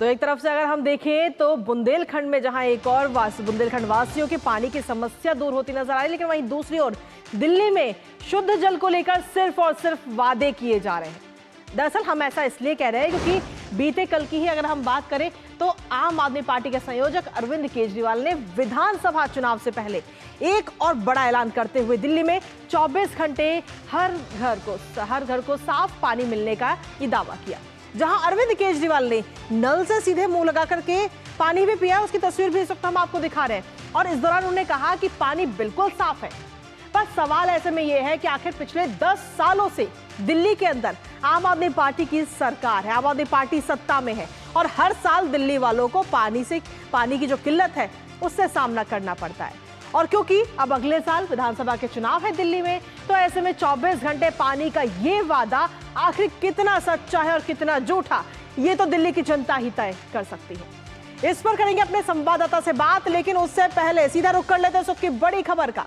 तो एक तरफ से अगर हम देखें तो बुंदेलखंड में जहां एक और बुंदेलखंड वासियों की पानी की समस्या दूर होती नजर आ रही है, लेकिन वहीं दूसरी ओर दिल्ली में शुद्ध जल को लेकर सिर्फ और सिर्फ वादे किए जा रहे हैं। दरअसल हम ऐसा इसलिए कह रहे हैं क्योंकि बीते कल की ही अगर हम बात करें तो आम आदमी पार्टी के संयोजक अरविंद केजरीवाल ने विधानसभा चुनाव से पहले एक और बड़ा ऐलान करते हुए दिल्ली में 24 घंटे हर घर को साफ पानी मिलने का ये दावा किया। जहां अरविंद केजरीवाल ने नल से सीधे मुंह लगा करके पानी भी पिया, उसकी तस्वीर भी इस वक्त हम आपको दिखा रहे हैं। और इस दौरान उन्होंने कहा कि पानी बिल्कुल साफ है। पर सवाल ऐसे में यह है कि आखिर पिछले 10 सालों से दिल्ली के अंदर आम आदमी पार्टी की सरकार है, आम आदमी पार्टी सत्ता में है और हर साल दिल्ली वालों को पानी की जो किल्लत है उससे सामना करना पड़ता है। और क्योंकि अब अगले साल विधानसभा के चुनाव है दिल्ली में, तो ऐसे में 24 घंटे पानी का ये वादा आखिर कितना सच्चा है और कितना झूठा, ये तो दिल्ली की जनता ही तय कर सकती है। इस पर करेंगे अपने संवाददाता से बात, लेकिन उससे पहले सीधा रुख कर लेते हैं सुख की बड़ी खबर का।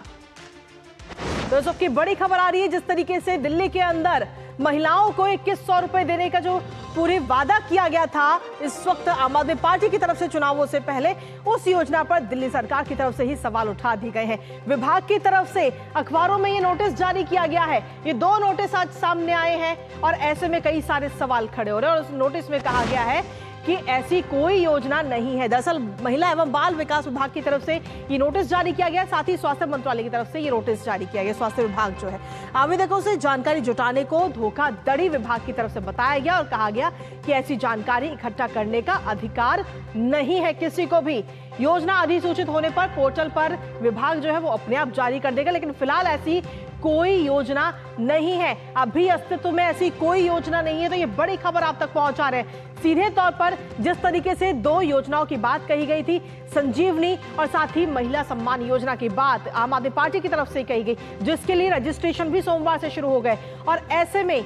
तो सुख की बड़ी खबर आ रही है, जिस तरीके से दिल्ली के अंदर महिलाओं को 2100 रुपए देने का जो पूरी वादा किया गया था इस वक्त आम आदमी पार्टी की तरफ से चुनावों से पहले, उस योजना पर दिल्ली सरकार की तरफ से ही सवाल उठा दिए गए हैं। विभाग की तरफ से अखबारों में ये नोटिस जारी किया गया है। ये 2 नोटिस आज सामने आए हैं और ऐसे में कई सारे सवाल खड़े हो रहे हैं। और उस नोटिस में कहा गया है कि ऐसी कोई योजना नहीं है। दरअसल महिला एवं बाल विकास विभाग की तरफ से ये नोटिस जारी किया गया, साथ ही स्वास्थ्य मंत्रालय की तरफ से ये नोटिस जारी किया गया। स्वास्थ्य विभाग जो है, आवेदकों से जानकारी जुटाने को धोखाधड़ी विभाग की तरफ से बताया गया और कहा गया कि ऐसी जानकारी इकट्ठा करने का अधिकार नहीं है किसी को भी। योजना अधिसूचित होने पर पोर्टल पर विभाग जो है वो अपने आप जारी कर देगा, लेकिन फिलहाल ऐसी कोई योजना नहीं है। अभी अस्तित्व में ऐसी कोई योजना नहीं है। तो ये बड़ी खबर आप तक पहुंचा रहे हैं। सीधे तौर पर जिस तरीके से 2 योजनाओं की बात कही गई थी, संजीवनी और साथ ही महिला सम्मान योजना की बात आम आदमी पार्टी की तरफ से कही गई, जिसके लिए रजिस्ट्रेशन भी सोमवार से शुरू हो गए। और ऐसे में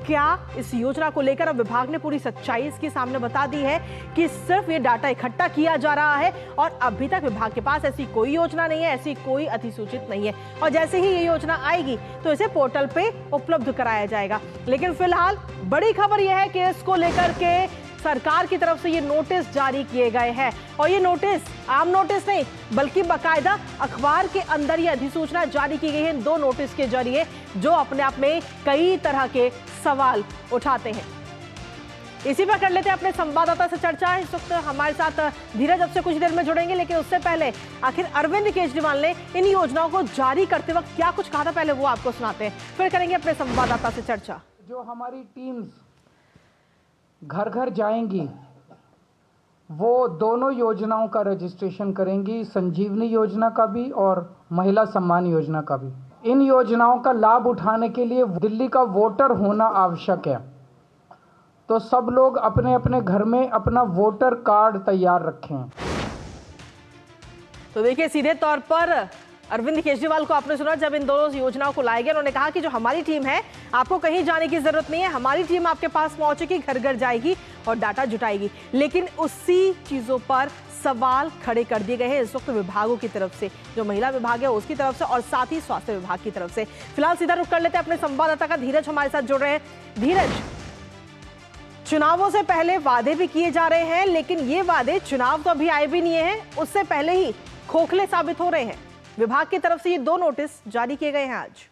क्या इस योजना को लेकर अब विभाग ने पूरी सच्चाई इसके सामने बता दी है कि सिर्फ ये डाटा इकट्ठा किया जा रहा है और अभी तक विभाग के पास ऐसी कोई योजना नहीं है, ऐसी कोई अधिसूचित नहीं है। और जैसे ही ये योजना आएगी तो इसे पोर्टल पे उपलब्ध कराया जाएगा। लेकिन फिलहाल बड़ी खबर यह है कि इसको लेकर के सरकार की तरफ से ये नोटिस जारी किए गए हैं। और ये नोटिस आम नोटिस नहीं, बल्कि बाकायदा अखबार के अंदर ये अधिसूचना जारी की गई है इन 2 नोटिस के जरिए, जो अपने आप में कई तरह के सवाल उठाते हैं। इसी पर कर लेते हैं अपने संवाददाता से चर्चा। इस वक्त हमारे साथ धीरज अब से कुछ देर में जुड़ेंगे, लेकिन उससे पहले आखिर अरविंद केजरीवाल ने इन योजनाओं को जारी करते वक्त क्या कुछ कहा था, पहले वो आपको सुनाते हैं, फिर करेंगे अपने संवाददाता से चर्चा। जो हमारी टीम्स घर घर जाएंगी वो दोनों योजनाओं का रजिस्ट्रेशन करेंगी, संजीवनी योजना का भी और महिला सम्मान योजना का भी। इन योजनाओं का लाभ उठाने के लिए दिल्ली का वोटर होना आवश्यक है, तो सब लोग अपने अपने घर में अपना वोटर कार्ड तैयार रखें। तो देखिए, सीधे तौर पर अरविंद केजरीवाल को आपने सुना जब इन दोनों योजनाओं को लाए गए, उन्होंने कहा कि जो हमारी टीम है, आपको कहीं जाने की जरूरत नहीं है, हमारी टीम आपके पास पहुंचेगी, घर घर जाएगी और डाटा जुटाएगी। लेकिन उसी चीजों पर सवाल खड़े कर दिए गए हैं इस वक्त विभागों की तरफ से, जो महिला विभाग है उसकी तरफ से और साथ ही स्वास्थ्य विभाग की तरफ से। फिलहाल सीधा रुख कर लेते हैं अपने संवाददाता का, धीरज हमारे साथ जुड़ रहे हैं। धीरज, चुनावों से पहले वादे भी किए जा रहे हैं, लेकिन ये वादे चुनाव तो अभी आए भी नहीं है, उससे पहले ही खोखले साबित हो रहे हैं। विभाग की तरफ से ये 2 नोटिस जारी किए गए हैं आज।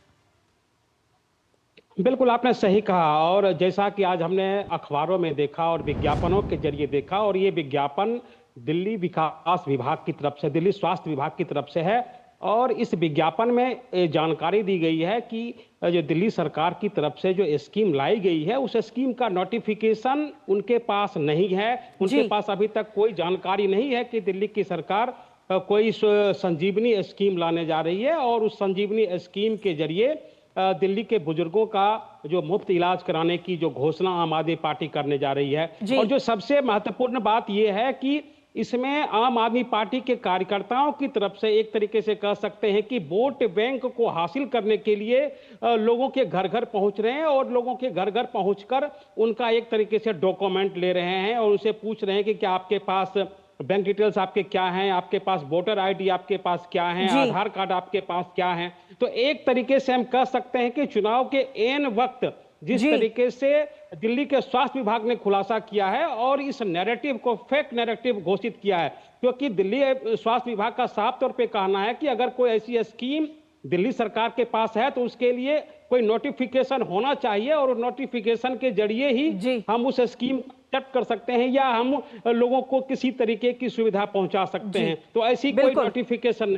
बिल्कुल आपने सही कहा, और जैसा कि आज हमने अखबारों में देखा और विज्ञापनों के जरिए देखा, और ये विज्ञापन दिल्ली विकास विभाग की तरफ से, दिल्ली स्वास्थ्य विभाग की तरफ से है। और इस विज्ञापन में जानकारी दी गई है कि जो दिल्ली सरकार की तरफ से जो स्कीम लाई गई है, उस स्कीम का नोटिफिकेशन उनके पास नहीं है। उनके पास अभी तक कोई जानकारी नहीं है कि दिल्ली की सरकार कोई संजीवनी स्कीम लाने जा रही है, और उस संजीवनी स्कीम के जरिए दिल्ली के बुजुर्गों का जो मुफ्त इलाज कराने की जो घोषणा आम आदमी पार्टी करने जा रही है। और जो सबसे महत्वपूर्ण बात यह है कि इसमें आम आदमी पार्टी के कार्यकर्ताओं की तरफ से एक तरीके से कह सकते हैं कि वोट बैंक को हासिल करने के लिए लोगों के घर घर पहुंच रहे हैं, और लोगों के घर घर पहुंचकर उनका एक तरीके से डॉक्यूमेंट ले रहे हैं और उनसे पूछ रहे हैं कि क्या आपके पास बैंक डिटेल्स आपके क्या हैं, आपके पास वोटर आईडी आपके पास क्या है, आधार कार्ड आपके पास क्या है। तो एक तरीके से हम कह सकते हैं कि चुनाव के एन वक्त जिस जी। तरीके से दिल्ली के स्वास्थ्य विभाग ने खुलासा किया है और इस नैरेटिव को फेक नैरेटिव घोषित किया है, क्योंकि दिल्ली स्वास्थ्य विभाग का साफ तौर पे कहना है कि अगर कोई ऐसी स्कीम दिल्ली सरकार के पास है तो उसके लिए कोई नोटिफिकेशन होना चाहिए और नोटिफिकेशन के जरिए ही जी। हम उस स्कीम एक्सेप्ट कर सकते हैं या हम लोगों को किसी तरीके की सुविधा पहुंचा सकते जी। हैं। तो ऐसी कोई बिल्कुल। नोटिफिकेशन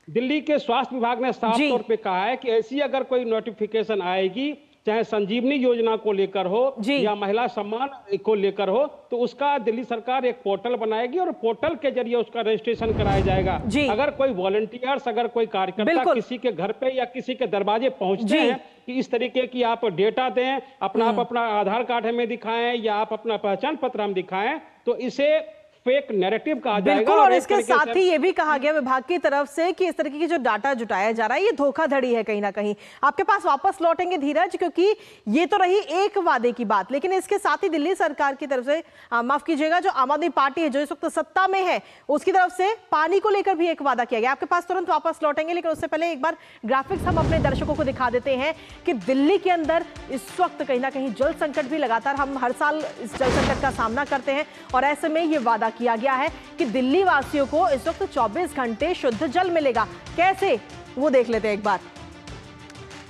दिल्ली के स्वास्थ्य विभाग ने साफ जी। तौर पे कहा है कि ऐसी अगर कोई नोटिफिकेशन आएगी, चाहे संजीवनी योजना को लेकर हो जी। या महिला सम्मान को लेकर हो, तो उसका दिल्ली सरकार एक पोर्टल बनाएगी और पोर्टल के जरिए उसका रजिस्ट्रेशन कराया जाएगा। जी। अगर कोई वॉलंटियर्स, अगर कोई कार्यकर्ता बिल्कुल। किसी के घर पे या किसी के दरवाजे पहुंचते जी। हैं कि इस तरीके की आप डेटा दें, आप अपना आधार कार्ड हमें दिखाएं या आप अपना पहचान पत्र हम दिखाएं, तो इसे फेक नैरेटिव कहा जाएगा। बिल्कुल, और एक इसके तरीके साथ से ही ये भी कहा गया विभाग की तरफ से कि इस तरीके की जो डाटा जुटाया जा रहा है ये धोखाधड़ी है कहीं ना कहीं। आपके पास वापस लौटेंगे धीरज, क्योंकि ये तो रही एक वादे की बात, लेकिन इसके साथ ही दिल्ली सरकार की तरफ से माफ कीजिएगा, जो आम आदमी पार्टी है जो इस वक्त सत्ता में है, उसकी तरफ से पानी को लेकर भी एक वादा किया गया। आपके पास तुरंत वापस लौटेंगे, लेकिन उससे पहले एक बार ग्राफिक्स हम अपने दर्शकों को दिखा देते हैं कि दिल्ली के अंदर इस वक्त कहीं ना कहीं जल संकट भी लगातार, हम हर साल इस जल संकट का सामना करते हैं और ऐसे में ये वादा किया गया है कि दिल्ली वासियों को इस वक्त 24 घंटे शुद्ध जल मिलेगा। कैसे, वो देख लेते हैं एक बार।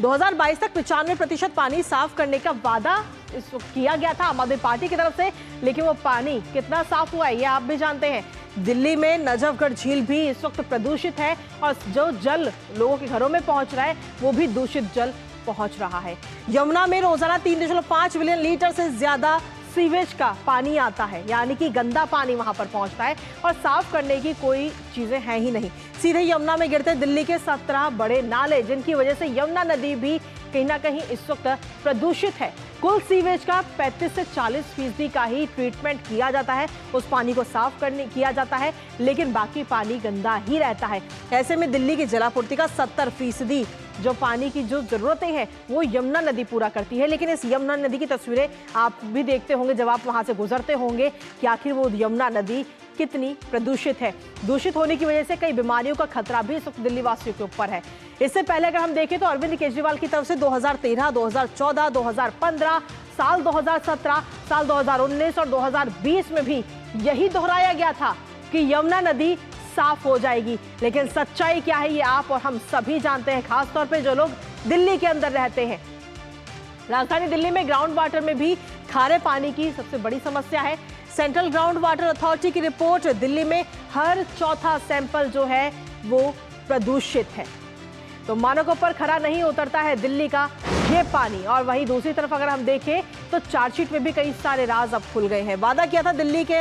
2022 तक 95% पानी साफ करने का वादा इस वक्त किया गया था आम आदमी पार्टी की तरफ से, लेकिन वो पानी कितना साफ हुआ है ये आप भी जानते हैं। दिल्ली में नजफगढ़ झील भी इस वक्त प्रदूषित है और जो जल लोगों के घरों में पहुंच रहा है वो भी दूषित जल पहुंच रहा है। यमुना में रोजाना 3.5 मिलियन लीटर से ज्यादा सीवेज का पानी आता है, यानी कि गंदा पानी वहां पर पहुंचता है और साफ करने की कोई चीजें हैं ही नहीं। सीधे यमुना में गिरते दिल्ली के 17 बड़े नाले, जिनकी वजह से यमुना नदी भी कहीं ना कहीं इस वक्त प्रदूषित है। कुल सीवेज का 35 से 40% का ही ट्रीटमेंट किया जाता है, उस पानी को साफ करने किया जाता है, लेकिन बाकी पानी गंदा ही रहता है। ऐसे में दिल्ली की जलापूर्ति का 70% जो पानी की जो जरूरतें हैं वो यमुना नदी पूरा करती है। लेकिन इस यमुना नदी की तस्वीरें आप भी देखते होंगे जब आप वहां से गुजरते होंगे कि आखिर वो यमुना नदी कितनी प्रदूषित है। दूषित होने की वजह से कई बीमारियों का खतरा भी इस वक्त दिल्ली वासियों के ऊपर है। इससे पहले अगर हम देखें तो अरविंद केजरीवाल की तरफ से 2013, 2014, 2015, साल 2017, साल 2019 और 2020 में भी यही दोहराया गया था कि यमुना नदी साफ हो जाएगी। लेकिन सच्चाई क्या है ये आप और हम सभी जानते हैं, खासतौर पे जो लोग दिल्ली के अंदर रहते हैं। राजधानी दिल्ली में ग्राउंड वाटर में भी खारे पानी की सबसे बड़ी समस्या है। सेंट्रल ग्राउंड वाटर अथॉरिटी की रिपोर्ट, दिल्ली में हर चौथा सैंपल जो है वो प्रदूषित है। तो मानकों पर खरा नहीं उतरता है दिल्ली का ये पानी। और वहीं दूसरी तरफ अगर हम देखें तो चार्जशीट में भी कई सारे राज अब खुल गए हैं। वादा किया था दिल्ली के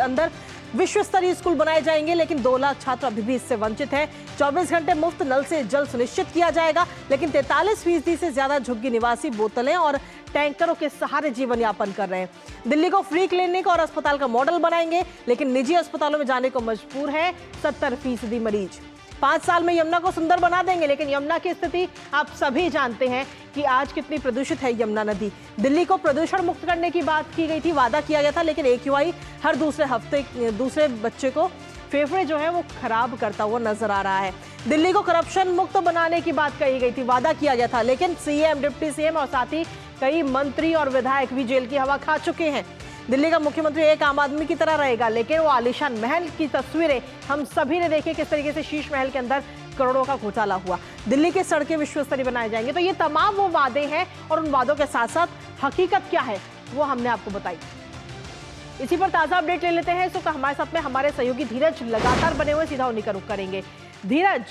अंदर विश्व स्तरीय स्कूल बनाए जाएंगे, लेकिन 2 लाख छात्र अभी भी इससे वंचित हैं। 24 घंटे मुफ्त नल से जल सुनिश्चित किया जाएगा, लेकिन 43% से ज्यादा झुग्गी निवासी बोतलें और टैंकरों के सहारे जीवन यापन कर रहे हैं। दिल्ली को फ्री क्लिनिक और अस्पताल का मॉडल बनाएंगे, लेकिन निजी अस्पतालों में जाने को मजबूर है 70% मरीज। 5 साल में यमुना को सुंदर बना देंगे, लेकिन यमुना की स्थिति आप सभी जानते हैं कि आज कितनी प्रदूषित है यमुना नदी। दिल्ली को प्रदूषण मुक्त करने की बात की गई थी, वादा किया गया था, लेकिन AQI हर दूसरे बच्चे को फेफड़े जो है वो खराब करता हुआ नजर आ रहा है। दिल्ली को करप्शन मुक्त बनाने की बात कही गई थी, वादा किया गया था, लेकिन CM, डिप्टी CM और साथ ही कई मंत्री और विधायक भी जेल की हवा खा चुके हैं। दिल्ली का मुख्यमंत्री एक आम आदमी की तरह रहेगा, लेकिन वो आलीशान महल की तस्वीरें हम सभी ने देखी, किस तरीके से शीश महल के अंदर करोड़ों का घोटाला हुआ। दिल्ली की सड़कें विश्व स्तरीय बनाए जाएंगे। तो ये तमाम वो वादे हैं और उन वादों के साथ साथ हकीकत क्या है वो हमने आपको बताई। इसी पर ताजा अपडेट ले लेते हैं। इस वक्त हमारे साथ में हमारे सहयोगी धीरज लगातार बने हुए, सीधा उन्हीं का रुख करेंगे। धीरज,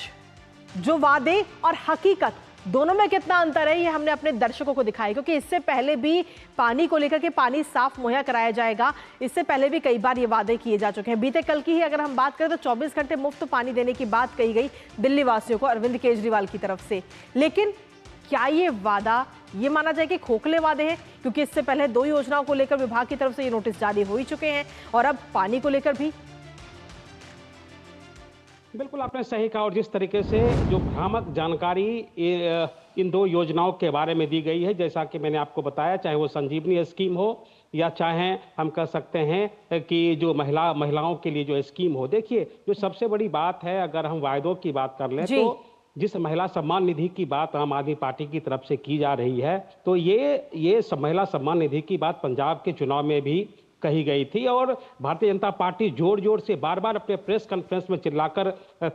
जो वादे और हकीकत दोनों में कितना अंतर है ये हमने अपने दर्शकों को दिखाया, क्योंकि इससे पहले भी पानी को लेकर के पानी साफ मुहैया कराया जाएगा, इससे पहले भी कई बार ये वादे किए जा चुके हैं। बीते कल की ही अगर हम बात करें तो 24 घंटे मुफ्त पानी देने की बात कही गई दिल्ली वासियों को अरविंद केजरीवाल की तरफ से। लेकिन क्या ये वादा ये माना जाए कि खोखले वादे हैं, क्योंकि इससे पहले 2 योजनाओं को लेकर विभाग की तरफ से ये नोटिस जारी हो ही चुके हैं और अब पानी को लेकर भी। बिल्कुल आपने सही कहा, और जिस तरीके से जो भ्रामक जानकारी इन 2 योजनाओं के बारे में दी गई है, जैसा कि मैंने आपको बताया, चाहे वो संजीवनी स्कीम हो या चाहे हम कह सकते हैं कि जो महिलाओं के लिए जो स्कीम हो। देखिए, जो सबसे बड़ी बात है, अगर हम वायदों की बात कर लें तो जिस महिला सम्मान निधि की बात आम आदमी पार्टी की तरफ से की जा रही है, तो ये महिला सम्मान निधि की बात पंजाब के चुनाव में भी कही गई थी और भारतीय जनता पार्टी जोर जोर से बार बार अपने प्रेस कॉन्फ्रेंस में चिल्लाकर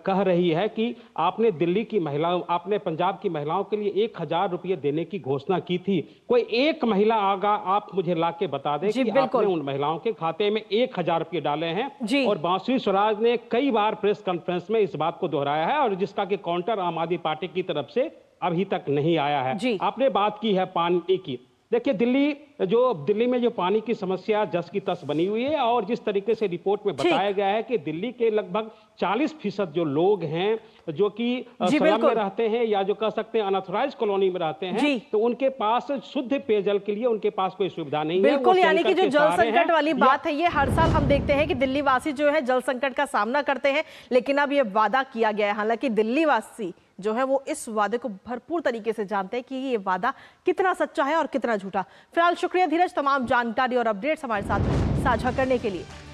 कह रही है कि आपने दिल्ली की महिलाओं, आपने पंजाब की महिलाओं के लिए 1000 रुपये देने की घोषणा की थी। कोई एक महिला आगा आप मुझे ला के बता दें कि आपने उन महिलाओं के खाते में 1000 रुपये डाले हैं। और बांसुरी स्वराज ने कई बार प्रेस कॉन्फ्रेंस में इस बात को दोहराया है और जिसका कि काउंटर आम आदमी पार्टी की तरफ से अभी तक नहीं आया है। आपने बात की है पानी की। देखिए, दिल्ली में जो पानी की समस्या जस की तस बनी हुई है और जिस तरीके से रिपोर्ट में बताया गया है कि दिल्ली के लगभग 40% जो लोग हैं जो कि स्लम में रहते हैं या जो कह सकते हैं अनऑथराइज्ड कॉलोनी में रहते हैं, तो उनके पास शुद्ध पेयजल के लिए उनके पास कोई सुविधा नहीं है। बिल्कुल, यानी कि जो जल संकट वाली बात है, ये हर साल हम देखते हैं कि दिल्ली वासी जो है जल संकट का सामना करते हैं, लेकिन अब ये वादा किया गया है। हालांकि दिल्ली वासी जो है वो इस वादे को भरपूर तरीके से जानते हैं कि ये वादा कितना सच्चा है और कितना झूठा। फिलहाल शुक्रिया धीरज, तमाम जानकारी और अपडेट्स हमारे साथ साझा करने के लिए।